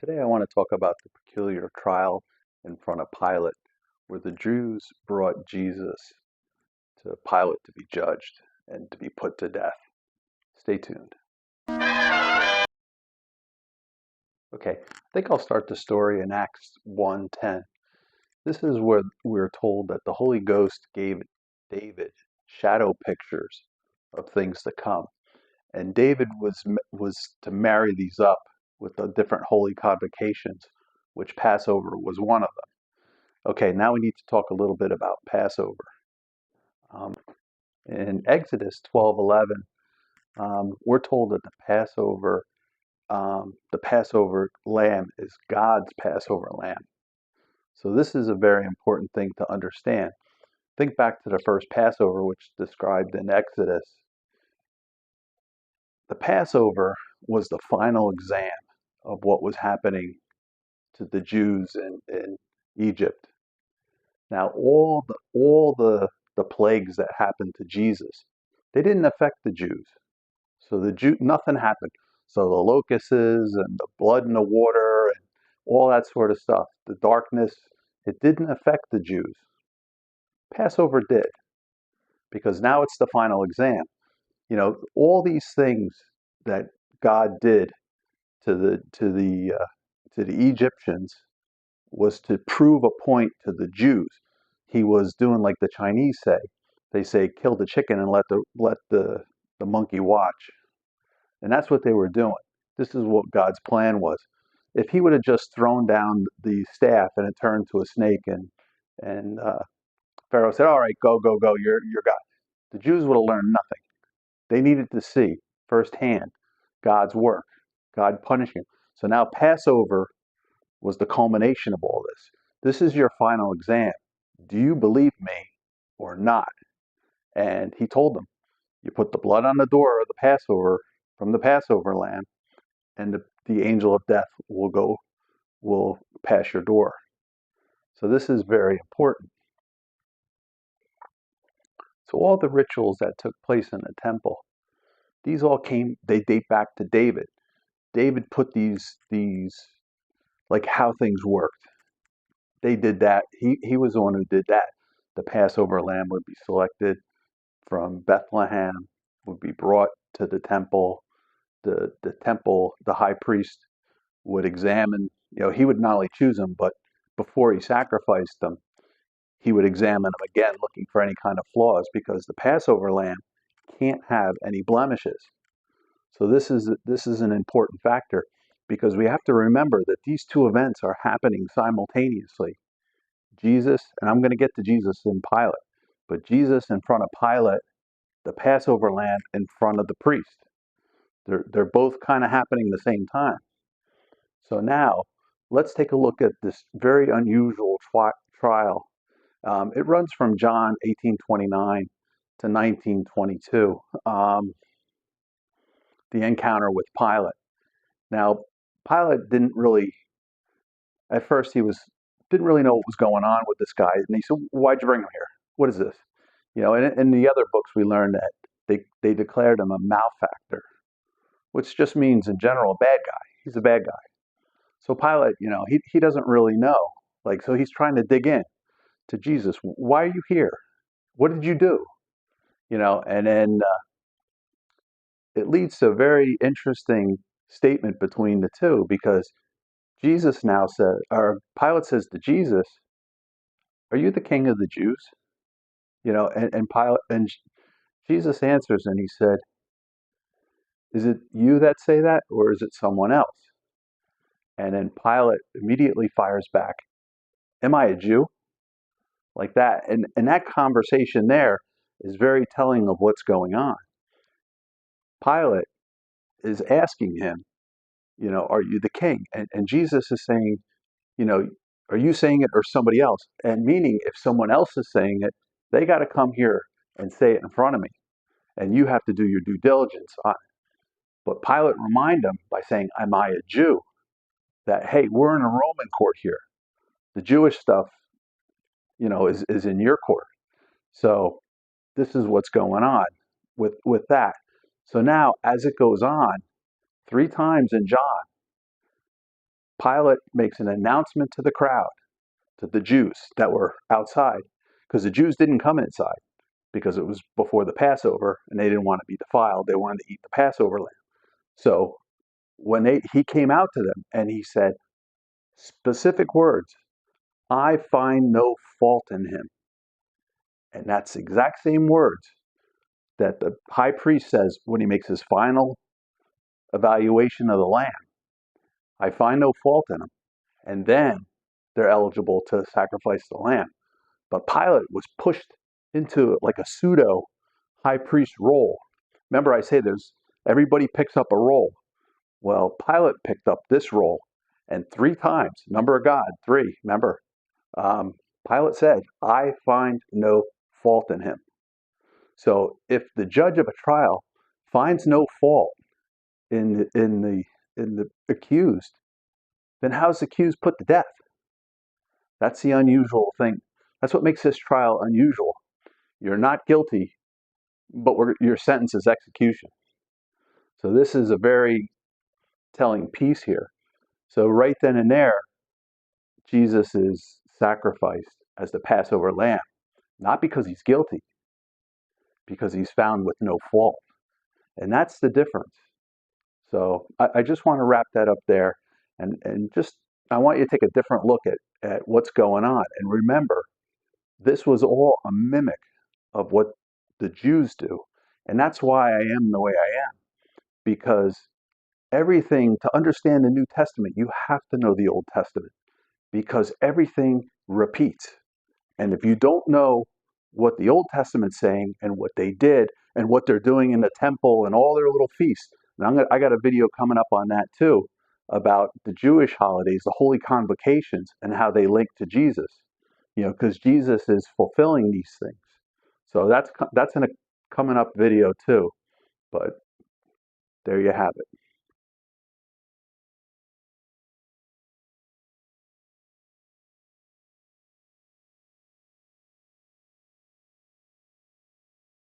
Today I want to talk about the peculiar trial in front of Pilate, where the Jews brought Jesus to Pilate to be judged and to be put to death. Stay tuned. Okay, I think I'll start the story in Acts 1:10. This is where we're told that the Holy Ghost gave David shadow pictures of things to come. And David was to marry these up with the different holy convocations, which Passover was one of them. Okay, now we need to talk a little bit about Passover. Um, in Exodus 12:11, we're told that the Passover lamb is God's Passover lamb. So this is a very important thing to understand. Think back to the first Passover, which is described in Exodus. The Passover was the final exam of what was happening to the Jews in Egypt. Now, all the plagues that happened to Jesus, they didn't affect the Jews. So nothing happened. So the locusts and the blood in the water and all that sort of stuff, the darkness, it didn't affect the Jews. Passover did, because now it's the final exam. You know, all these things that God did to the Egyptians was to prove a point to the Jews. He was doing like the Chinese say. They say, kill the chicken and let the monkey watch. And that's what they were doing. This is what God's plan was. If he would have just thrown down the staff and it turned to a snake and Pharaoh said, all right, go, go, go, you're God. The Jews would have learned nothing. They needed to see firsthand God's work, God punishing. So now Passover was the culmination of all this. This is your final exam. Do you believe me or not? And he told them, you put the blood on the door of the Passover from the Passover lamb, and the angel of death will pass your door. So this is very important. So all the rituals that took place in the temple, they date back to David. David put these like how things worked. They did that. He was the one who did that. The Passover lamb would be selected from Bethlehem, would be brought to the temple. The high priest would examine, he would not only choose them, but before he sacrificed them, he would examine them again, looking for any kind of flaws, because the Passover lamb can't have any blemishes. So this is an important factor, because we have to remember that these two events are happening simultaneously. Jesus, and I'm going to get to Jesus in Pilate, but Jesus in front of Pilate, the Passover lamb in front of the priest. They're both kind of happening at the same time. So now let's take a look at this very unusual trial. It runs from John 18:29 to 19:22. The encounter with Pilate. Now, Pilate at first didn't really know what was going on with this guy, and he said, "Why'd you bring him here? What is this?" And in the other books we learned that they declared him a malefactor, which just means in general a bad guy. He's a bad guy. So Pilate, he doesn't really know. So he's trying to dig in to Jesus. Why are you here? What did you do? And then it leads to a very interesting statement between the two, because Jesus now says, or Pilate says to Jesus, "Are you the king of the Jews?" And Pilate and Jesus answers and he said, "Is it you that say that, or is it someone else?" And then Pilate immediately fires back, "Am I a Jew?" Like that. And that conversation there is very telling of what's going on. Pilate is asking him, "Are you the king?" And Jesus is saying, you know, "Are you saying it or somebody else?" And meaning, if someone else is saying it, they got to come here and say it in front of me. And you have to do your due diligence on it. But Pilate reminded him by saying, "Am I a Jew?" That, hey, we're in a Roman court here. The Jewish stuff, is in your court. So this is what's going on with that. So now, as it goes on, 3 times in John, Pilate makes an announcement to the crowd, to the Jews that were outside, because the Jews didn't come inside because it was before the Passover and they didn't want to be defiled. They wanted to eat the Passover lamb. So when he came out to them and he said specific words, I find no fault in him. And that's the exact same words that the high priest says when he makes his final evaluation of the lamb. I find no fault in him. And then they're eligible to sacrifice the lamb. But Pilate was pushed into like a pseudo high priest role. Remember, I say everybody picks up a role. Well, Pilate picked up this role, and 3 times, number of God, 3, remember, Pilate said, I find no fault in him. So if the judge of a trial finds no fault in the accused, then how's the accused put to death? That's the unusual thing. That's what makes this trial unusual. You're not guilty, but your sentence is execution. So this is a very telling piece here. So right then and there, Jesus is sacrificed as the Passover lamb, not because he's guilty, because he's found with no fault. And that's the difference. So I just want to wrap that up there, and just I want you to take a different look at what's going on. And remember, this was all a mimic of what the Jews do. And that's why I am the way I am, because everything, to understand the New Testament, you have to know the Old Testament, because everything repeats. And if you don't know what the Old Testament's saying and what they did and what they're doing in the temple and all their little feasts, and I got a video coming up on that too, about the Jewish holidays, the holy convocations, and how they link to Jesus. Because Jesus is fulfilling these things. So that's in a coming up video too. But there you have it.